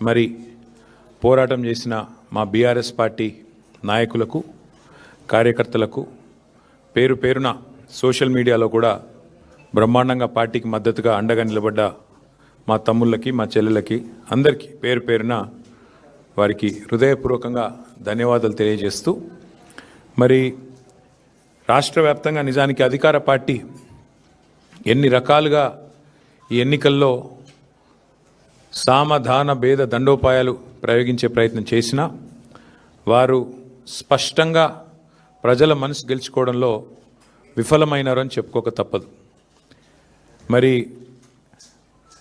మరి పోరాటం చేసిన మా బీఆర్ఎస్ పార్టీ నాయకులకు, కార్యకర్తలకు పేరు పేరున సోషల్ మీడియాలో కూడా బ్రహ్మాండంగా పార్టీకి మద్దతుగా అండగా నిలబడ్డ మా తమ్ముళ్ళకి, మా చెల్లెలకి అందరికీ పేరు పేరున వారికి హృదయపూర్వకంగా ధన్యవాదాలు తెలియజేస్తూ, మరి రాష్ట్ర వ్యాప్తంగా నిజానికి అధికార పార్టీ ఎన్ని రకాలుగా ఈ ఎన్నికల్లో సామధాన భేద దండోపాయాలు ప్రయోగించే ప్రయత్నం చేసినా వారు స్పష్టంగా ప్రజల మనసు గెలుచుకోవడంలో విఫలమైనారని చెప్పుకోక తప్పదు. మరి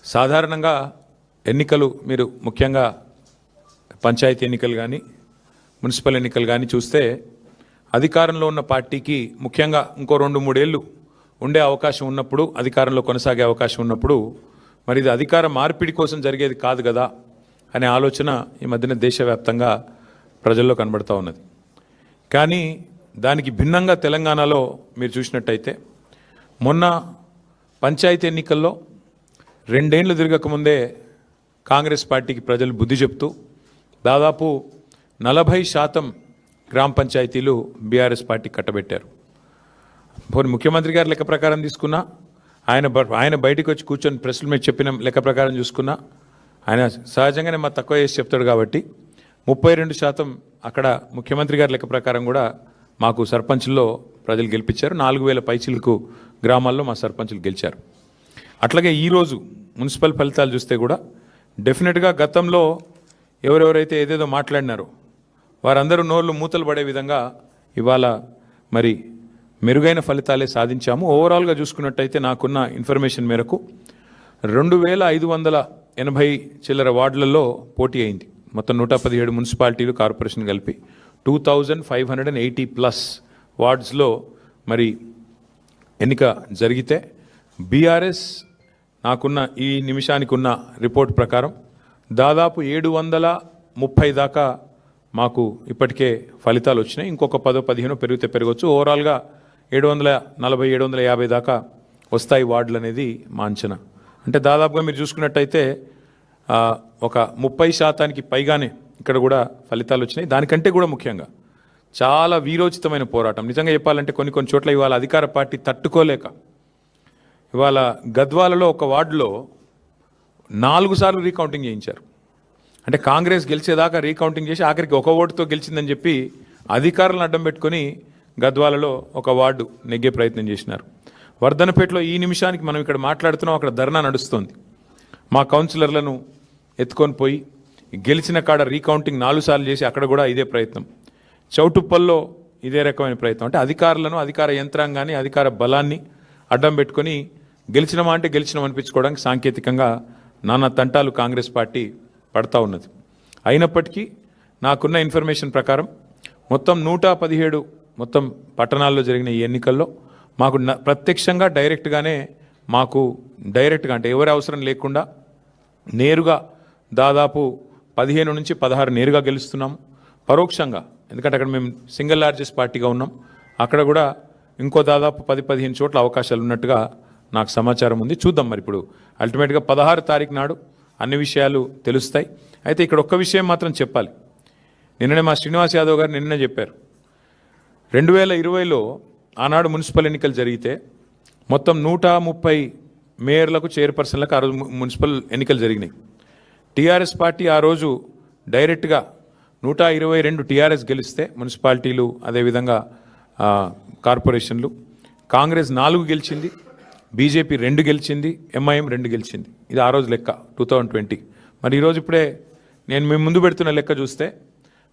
సాధారణంగా ఎన్నికలు మీరు ముఖ్యంగా పంచాయతీ ఎన్నికలు కానీ మున్సిపల్ ఎన్నికలు కానీ చూస్తే అధికారంలో ఉన్న పార్టీకి ముఖ్యంగా ఇంకో 2-3 ఏళ్ళు ఉండే అవకాశం ఉన్నప్పుడు, అధికారంలో కొనసాగే అవకాశం ఉన్నప్పుడు మరి ఇది అధికార మార్పిడి కోసం జరిగేది కాదు కదా అనే ఆలోచన ఈ మధ్యన దేశవ్యాప్తంగా ప్రజల్లో కనబడుతూ ఉన్నది. కానీ దానికి భిన్నంగా తెలంగాణలో మీరు చూసినట్టయితే మొన్న పంచాయతీ ఎన్నికల్లో 2 ఏళ్ళు తిరగకముందే కాంగ్రెస్ పార్టీకి ప్రజలు బుద్ధి చెప్తూ దాదాపు 40% గ్రామ పంచాయతీలు బీఆర్ఎస్ పార్టీ కట్టబెట్టారు. పోనీ ముఖ్యమంత్రి గారి లెక్క ప్రకారం తీసుకున్నా, ఆయన బయటికి వచ్చి కూర్చొని ప్రెస్ల మీద చెప్పిన లెక్క ప్రకారం చూసుకున్నా, ఆయన సహజంగానే మా తక్కువ చేసి చెప్తాడు కాబట్టి 32% అక్కడ ముఖ్యమంత్రి గారి లెక్క ప్రకారం కూడా మాకు సర్పంచ్లో ప్రజలు గెలిపించారు. 4000 పైచిలకు గ్రామాల్లో మా సర్పంచులు గెలిచారు. అట్లాగే ఈరోజు మున్సిపల్ ఫలితాలు చూస్తే కూడా డెఫినెట్గా గతంలో ఎవరెవరైతే ఏదేదో మాట్లాడినారో వారందరూ నోళ్ళు మూతలు పడే విధంగా ఇవాళ మరి మెరుగైన ఫలితాలే సాధించాము. ఓవరాల్గా చూసుకున్నట్టయితే నాకున్న ఇన్ఫర్మేషన్ మేరకు 2580 చిల్లర వార్డులలో పోటీ అయింది. మొత్తం 117 మున్సిపాలిటీలు, కార్పొరేషన్ కలిపి 2580+ వార్డ్స్లో మరి ఎన్నిక జరిగితే బీఆర్ఎస్ నాకున్న ఈ నిమిషానికి ఉన్న రిపోర్ట్ ప్రకారం దాదాపు 730 దాకా మాకు ఇప్పటికే ఫలితాలు వచ్చినాయి. ఇంకొక 10-15 పెరిగితే పెరగవచ్చు. ఓవరాల్గా 740-750 దాకా వస్తాయి వార్డులు అనేది మా అంచనా. అంటే దాదాపుగా మీరు చూసుకున్నట్టయితే ఒక 30% పైగానే ఇక్కడ కూడా ఫలితాలు వచ్చినాయి. దానికంటే కూడా ముఖ్యంగా చాలా వీరోచితమైన పోరాటం. నిజంగా చెప్పాలంటే కొన్ని చోట్ల ఇవాళ అధికార పార్టీ తట్టుకోలేక ఇవాళ గద్వాలలో ఒక వార్డులో 4 సార్లు రీకౌంటింగ్ చేయించారు. అంటే కాంగ్రెస్ గెలిచేదాకా రీకౌంటింగ్ చేసి ఆఖరికి ఒక ఓటుతో గెలిచిందని చెప్పి అధికారులను అడ్డం పెట్టుకొని గద్వాలలో ఒక వార్డు నెగ్గే ప్రయత్నం చేసినారు. వర్ధనపేటలో ఈ నిమిషానికి మనం ఇక్కడ మాట్లాడుతున్నాం, అక్కడ ధర్నా నడుస్తుంది. మా కౌన్సిలర్లను ఎత్తుకొని పోయి గెలిచిన కాడ రీకౌంటింగ్ 4 సార్లు చేసి అక్కడ కూడా ఇదే ప్రయత్నం. చౌటుప్పల్లో ఇదే రకమైన ప్రయత్నం. అంటే అధికారులను, అధికార యంత్రాంగాన్ని, అధికార బలాన్ని అడ్డం పెట్టుకొని గెలిచినమా అంటే గెలిచినాం అనిపించుకోవడానికి సాంకేతికంగా నానా తంటాలు కాంగ్రెస్ పార్టీ పడతా ఉన్నది. అయినప్పటికీ నాకున్న ఇన్ఫర్మేషన్ ప్రకారం మొత్తం 117 మొత్తం పట్టణాల్లో జరిగిన ఈ ఎన్నికల్లో మాకు ప్రత్యక్షంగా డైరెక్ట్గా అంటే ఎవరి అవసరం లేకుండా నేరుగా దాదాపు 15-16 నేరుగా గెలుస్తున్నాము. పరోక్షంగా, ఎందుకంటే అక్కడ మేము సింగిల్ లార్జెస్ట్ పార్టీగా ఉన్నాం, అక్కడ కూడా ఇంకో దాదాపు 10-15 చోట్ల అవకాశాలు ఉన్నట్టుగా నాకు సమాచారం ఉంది. చూద్దాం మరి ఇప్పుడు అల్టిమేట్గా 16 తారీఖు నాడు అన్ని విషయాలు తెలుస్తాయి. అయితే ఇక్కడ ఒక్క విషయం మాత్రం చెప్పాలి. నిన్ననే మా శ్రీనివాస్ యాదవ్ గారు నిన్ననే చెప్పారు, 2020లో ఆనాడు మున్సిపల్ ఎన్నికలు జరిగితే మొత్తం 130 మేయర్లకు, చైర్పర్సన్లకు ఆ రోజు మున్సిపల్ ఎన్నికలు జరిగినాయి. టీఆర్ఎస్ పార్టీ ఆ రోజు డైరెక్ట్గా 122 టీఆర్ఎస్ గెలిస్తే మున్సిపాలిటీలు, అదేవిధంగా కార్పొరేషన్లు, కాంగ్రెస్ 4 గెలిచింది, బీజేపీ 2 గెలిచింది, ఎంఐఎం 2 గెలిచింది. ఇది ఆ రోజు లెక్క 2020. మరి ఈరోజు ఇప్పుడే నేను మేము ముందు పెడుతున్న లెక్క చూస్తే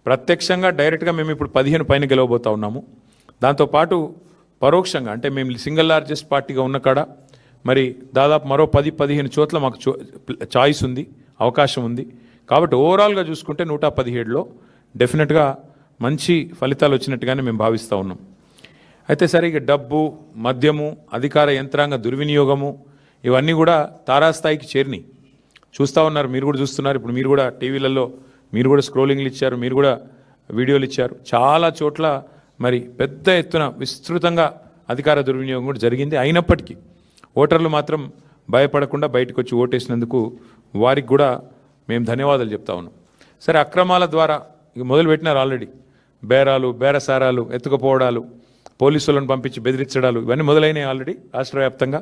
ప్రత్యక్షంగా డైరెక్ట్గా మేము ఇప్పుడు 15 పైన గెలవబోతా ఉన్నాము. దాంతోపాటు పరోక్షంగా అంటే మేము సింగిల్ లార్జెస్ట్ పార్టీగా ఉన్న కాడ మరి దాదాపు మరో 10-15 చోట్ల మాకు చాయిస్ ఉంది, అవకాశం ఉంది. కాబట్టి ఓవరాల్గా చూసుకుంటే 117లో డెఫినెట్గా మంచి ఫలితాలు వచ్చినట్టుగానే మేము భావిస్తూ ఉన్నాం. అయితే సరే, ఇక డబ్బు, మద్యము, అధికార యంత్రాంగ దుర్వినియోగము ఇవన్నీ కూడా తారాస్థాయికి చేరినాయి. చూస్తూ ఉన్నారు, మీరు కూడా చూస్తున్నారు. ఇప్పుడు మీరు కూడా టీవీలలో మీరు కూడా స్క్రోలింగ్లు ఇచ్చారు, మీరు కూడా వీడియోలు ఇచ్చారు. చాలా చోట్ల మరి పెద్ద ఎత్తున విస్తృతంగా అధికార దుర్వినియోగం కూడా జరిగింది. అయినప్పటికీ ఓటర్లు మాత్రం భయపడకుండా బయటకు వచ్చి ఓటేసినందుకు వారికి కూడా మేము ధన్యవాదాలు చెప్తా ఉన్నాం. సరే, అక్రమాల ద్వారా ఇక మొదలుపెట్టినారు ఆల్రెడీ. బేరాలు, బేరసారాలు, ఎత్తుకుపోవడాలు, పోలీసులను పంపించి బెదిరించడాలు ఇవన్నీ మొదలైనవి ఆల్రెడీ రాష్ట్ర వ్యాప్తంగా.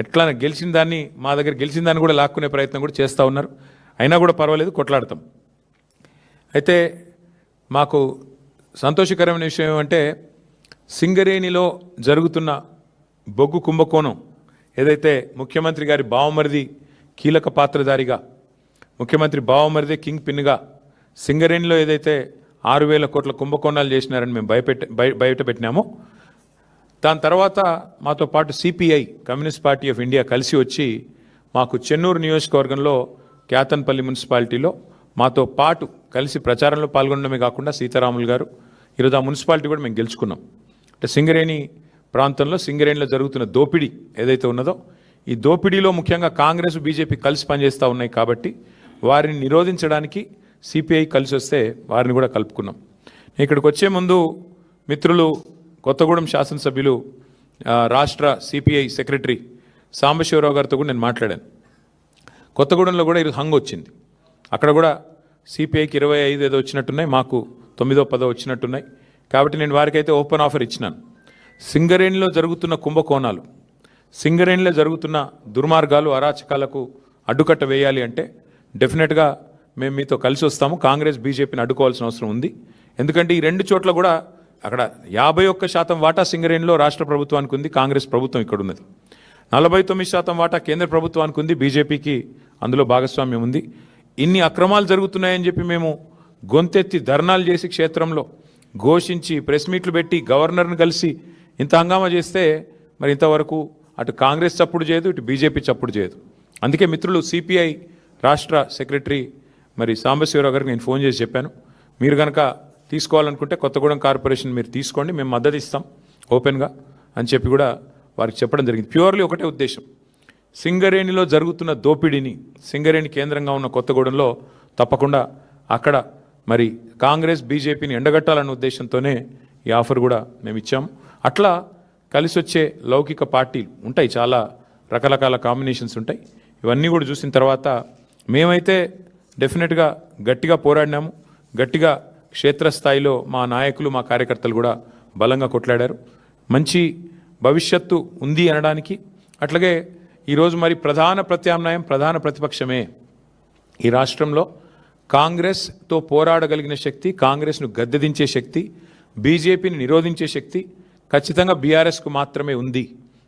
ఎట్లా గెలిచిన దాన్ని, మా దగ్గర గెలిచిన దాన్ని కూడా లాక్కునే ప్రయత్నం కూడా చేస్తూ ఉన్నారు. అయినా కూడా పర్వాలేదు, కొట్లాడతాం. అయితే మాకు సంతోషకరమైన విషయం ఏమంటే, సింగరేణిలో జరుగుతున్న బొగ్గు కుంభకోణం ఏదైతే ముఖ్యమంత్రి గారి బావమరిది కీలక పాత్రధారిగా, ముఖ్యమంత్రి బావమరిది కింగ్ పిన్గా సింగరేణిలో ఏదైతే 6,000 కోట్ల కుంభకోణాలు చేసినారని మేము బయట పెట్టినామో, దాని తర్వాత మాతో పాటు CPI, communist party of India కలిసి వచ్చి మాకు చెన్నూరు నియోజకవర్గంలో క్యాతన్పల్లి మున్సిపాలిటీలో మాతో పాటు కలిసి ప్రచారంలో పాల్గొనడమే కాకుండా సీతారాములు గారు ఈరోజు ఆ మున్సిపాలిటీ కూడా మేము గెలుచుకున్నాం. అంటే సింగరేణి ప్రాంతంలో, సింగరేణిలో జరుగుతున్న దోపిడీ ఏదైతే ఉన్నదో, ఈ దోపిడీలో ముఖ్యంగా కాంగ్రెస్, బీజేపీ కలిసి పనిచేస్తూ ఉన్నాయి కాబట్టి వారిని నిరోధించడానికి సిపిఐ కలిసి వస్తే వారిని కూడా కలుపుకున్నాం. ఇక్కడికి వచ్చే ముందు మిత్రులు కొత్తగూడెం శాసనసభ్యులు రాష్ట్ర సిపిఐ సెక్రటరీ సాంబశివరావు గారితో కూడా నేను మాట్లాడాను. కొత్తగూడెంలో కూడా ఈరోజు హంగ్ వచ్చింది. అక్కడ కూడా సిపిఐకి 25 ఏదో వచ్చినట్టున్నాయి, మాకు 9, 10 వచ్చినట్టున్నాయి. కాబట్టి నేను వారికైతే ఓపెన్ ఆఫర్ ఇచ్చినాను. సింగరేణిలో జరుగుతున్న కుంభకోణాలు, సింగరేణిలో జరుగుతున్న దుర్మార్గాలు, అరాచకాలకు అడ్డుకట్ట వేయాలి అంటే డెఫినెట్గా మేము మీతో కలిసి వస్తాము. కాంగ్రెస్, బీజేపీని అడ్డుకోవాల్సిన అవసరం ఉంది. ఎందుకంటే ఈ రెండు చోట్ల కూడా అక్కడ 51% వాటా సింగరేణిలో రాష్ట్ర ప్రభుత్వానికి ఉంది, కాంగ్రెస్ ప్రభుత్వం ఇక్కడ ఉన్నది. 49% వాటా కేంద్ర ప్రభుత్వానికి ఉంది, బీజేపీకి అందులో భాగస్వామ్యం ఉంది. ఇన్ని అక్రమాలు జరుగుతున్నాయని చెప్పి మేము గొంతెత్తి ధర్నాలు చేసి, క్షేత్రంలో ఘోషించి, ప్రెస్ మీట్లు పెట్టి, గవర్నర్ని కలిసి ఇంత హంగామా చేస్తే మరి ఇంతవరకు అటు కాంగ్రెస్ చప్పుడు చేయదు, ఇటు బీజేపీ చప్పుడు చేయదు. అందుకే మిత్రులు సిపిఐ రాష్ట్ర సెక్రటరీ మరి సాంబశివరావు గారికి నేను ఫోన్ చేసి చెప్పాను, మీరు కనుక తీసుకోవాలనుకుంటే కొత్తగూడెం కార్పొరేషన్ మీరు తీసుకోండి, మేము మద్దతు ఇస్తాం ఓపెన్గా అని చెప్పి కూడా వారికి చెప్పడం జరిగింది. ప్యూర్లీ ఒకటే ఉద్దేశం, సింగరేణిలో జరుగుతున్న దోపిడీని, సింగరేణి కేంద్రంగా ఉన్న కొత్తగూడెంలో తప్పకుండా అక్కడ మరి కాంగ్రెస్, బీజేపీని ఎండగట్టాలన్న ఉద్దేశంతోనే ఈ ఆఫర్ కూడా మేము ఇచ్చాము. అట్లా కలిసి వచ్చే లౌకిక పార్టీలు ఉంటాయి, చాలా రకరకాల కాంబినేషన్స్ ఉంటాయి. ఇవన్నీ కూడా చూసిన తర్వాత మేమైతే డెఫినెట్గా గట్టిగా పోరాడినాము. గట్టిగా క్షేత్రస్థాయిలో మా నాయకులు, మా కార్యకర్తలు కూడా బలంగా కొట్లాడారు. మంచి భవిష్యత్తు ఉంది అనడానికి. అట్లాగే ఈరోజు మరి ప్రధాన ప్రత్యామ్నాయం, ప్రధాన ప్రతిపక్షమే ఈ రాష్ట్రంలో. కాంగ్రెస్తో పోరాడగలిగిన శక్తి, కాంగ్రెస్ను గద్దెదించే శక్తి, బీజేపీని నిరోధించే శక్తి ఖచ్చితంగా బీఆర్ఎస్కు మాత్రమే ఉంది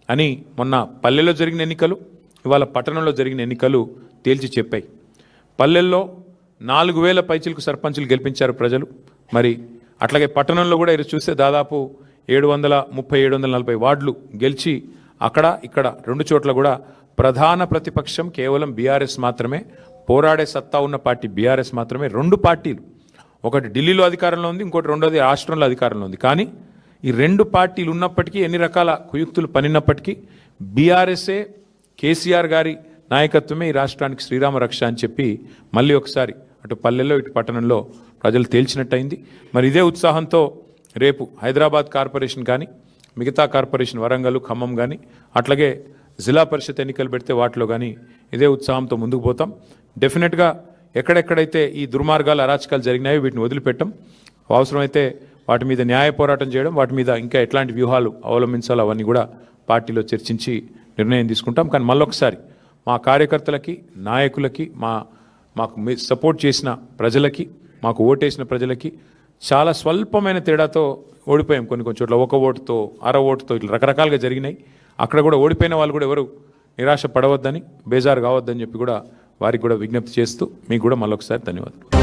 అని మొన్న పల్లెల్లో జరిగిన ఎన్నికలు, ఇవాళ పట్టణంలో జరిగిన ఎన్నికలు తేల్చి చెప్పాయి. పల్లెల్లో 4,000 పైచిలకు సర్పంచులు గెలిపించారు ప్రజలు. మరి అట్లాగే పట్టణంలో కూడా ఈరోజు చూస్తే దాదాపు 730-740 వార్డులు గెలిచి అక్కడ ఇక్కడ రెండు చోట్ల కూడా ప్రధాన ప్రతిపక్షం కేవలం బీఆర్ఎస్ మాత్రమే, పోరాడే సత్తా ఉన్న పార్టీ బీఆర్ఎస్ మాత్రమే. రెండు పార్టీలు, ఒకటి ఢిల్లీలో అధికారంలో ఉంది, ఇంకోటి రెండోది రాష్ట్రంలో అధికారంలో ఉంది. కానీ ఈ రెండు పార్టీలు ఉన్నప్పటికీ, ఎన్ని రకాల కుయుక్తులు పనినప్పటికీ బీఆర్ఎస్ఏ, కేసీఆర్ గారి నాయకత్వమే ఈ రాష్ట్రానికి శ్రీరామ రక్ష అని చెప్పి మళ్ళీ ఒకసారి అటు పల్లెల్లో ఇటు పట్టణంలో ప్రజలు తేల్చినట్టయింది. మరి ఇదే ఉత్సాహంతో రేపు హైదరాబాద్ కార్పొరేషన్ కానీ, మిగతా కార్పొరేషన్ వరంగల్, ఖమ్మం కానీ, అట్లాగే జిల్లా పరిషత్ ఎన్నికలు పెడితే వాటిలో కానీ ఇదే ఉత్సాహంతో ముందుకు పోతాం. డెఫినెట్గా ఎక్కడెక్కడైతే ఈ దుర్మార్గాలు, అరాచకాలు జరిగినాయో వీటిని వదిలిపెట్టం. అవసరమైతే వాటి మీద న్యాయ పోరాటం చేయడం, వాటి మీద ఇంకా ఎట్లాంటి వ్యూహాలు అవలంబించాలో అవన్నీ కూడా పార్టీలో చర్చించి నిర్ణయం తీసుకుంటాం. కానీ మళ్ళొకసారి మా కార్యకర్తలకి, నాయకులకి, మాకు సపోర్ట్ చేసిన ప్రజలకి, మాకు ఓటేసిన ప్రజలకి చాలా స్వల్పమైన తేడాతో ఓడిపోయాం. కొన్ని చోట్ల 1 ఓటుతో, అర ఓటుతో ఇట్లా రకరకాలుగా జరిగినాయి. అక్కడ కూడా ఓడిపోయిన వాళ్ళు కూడా ఎవరు నిరాశ పడవద్దని, బేజారు కావద్దని చెప్పి కూడా వారికి కూడా విజ్ఞప్తి చేస్తూ మీకు కూడా మళ్ళొకసారి ధన్యవాదాలు.